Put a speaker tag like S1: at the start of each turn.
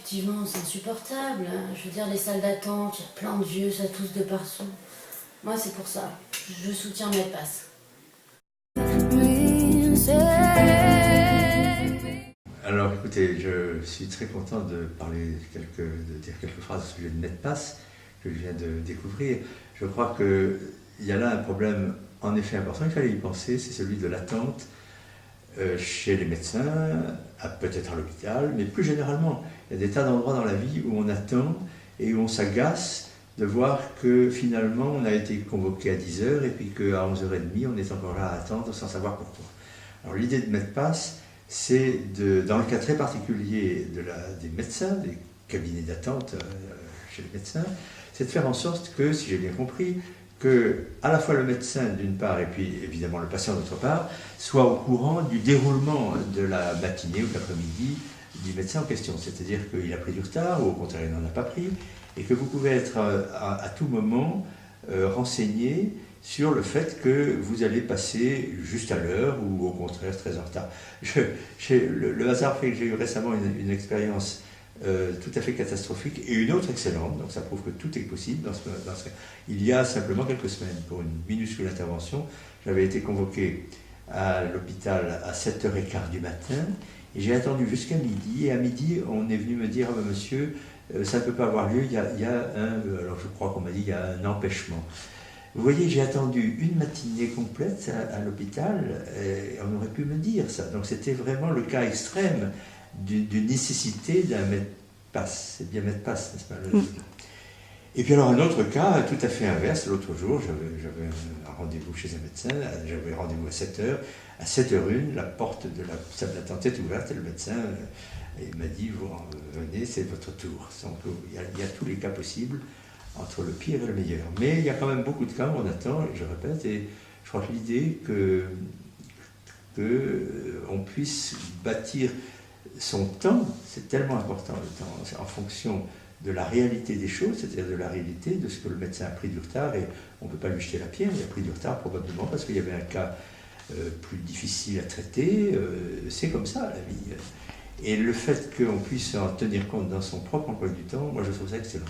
S1: effectivement, c'est insupportable. Je veux dire, les salles d'attente, il y a plein de vieux, ça tousse de partout. Moi, c'est pour ça. Je soutiens Medpass.
S2: Alors écoutez, je suis très content de dire quelques phrases au sujet de Medpass que je viens de découvrir. Je crois qu'il y a là un problème en effet important, il fallait y penser, c'est celui de l'attente chez les médecins, peut-être à l'hôpital, mais plus généralement. Il y a des tas d'endroits dans la vie où on attend et où on s'agace de voir que finalement on a été convoqué à 10h et puis qu'à 11h30 on est encore là à attendre sans savoir pourquoi. Alors l'idée de Medpass, c'est dans le cas très particulier des médecins, des cabinets d'attente chez les médecins, c'est de faire en sorte que, si j'ai bien compris, que à la fois le médecin d'une part et puis évidemment le patient d'autre part soit au courant du déroulement de la matinée ou de l'après-midi du médecin en question. C'est-à-dire qu'il a pris du retard ou au contraire il n'en a pas pris et que vous pouvez être à tout moment renseigné sur le fait que vous allez passer juste à l'heure ou au contraire très en retard. Le hasard fait que j'ai eu récemment une expérience tout à fait catastrophique et une autre excellente, donc ça prouve que tout est possible dans ce cas. Il y a simplement quelques semaines, pour une minuscule intervention, j'avais été convoqué à l'hôpital à 7h15 du matin et j'ai attendu jusqu'à midi et à midi on est venu me dire « Monsieur, ça ne peut pas avoir lieu, il y a alors je crois qu'on m'a dit il y a un empêchement ». Vous voyez, j'ai attendu une matinée complète à l'hôpital et on aurait pu me dire ça. Donc c'était vraiment le cas extrême d'une nécessité d'un Medpass. C'est bien Medpass, n'est-ce pas? Et puis alors un autre cas tout à fait inverse, l'autre jour j'avais un rendez-vous chez un médecin, j'avais rendez-vous à 7h, à 7h01, la porte de la salle d'attente est ouverte et le médecin il m'a dit vous venez, c'est votre tour. Donc il y a tous les cas possibles entre le pire et le meilleur. Mais il y a quand même beaucoup de cas où on attend, je répète, et je crois que l'idée qu'on puisse bâtir son temps, c'est tellement important le temps, en fonction de la réalité des choses, c'est-à-dire de la réalité de ce que le médecin a pris du retard, et on ne peut pas lui jeter la pierre, il a pris du retard probablement parce qu'il y avait un cas plus difficile à traiter, c'est comme ça la vie. Et le fait qu'on puisse en tenir compte dans son propre emploi du temps, moi je trouve ça excellent.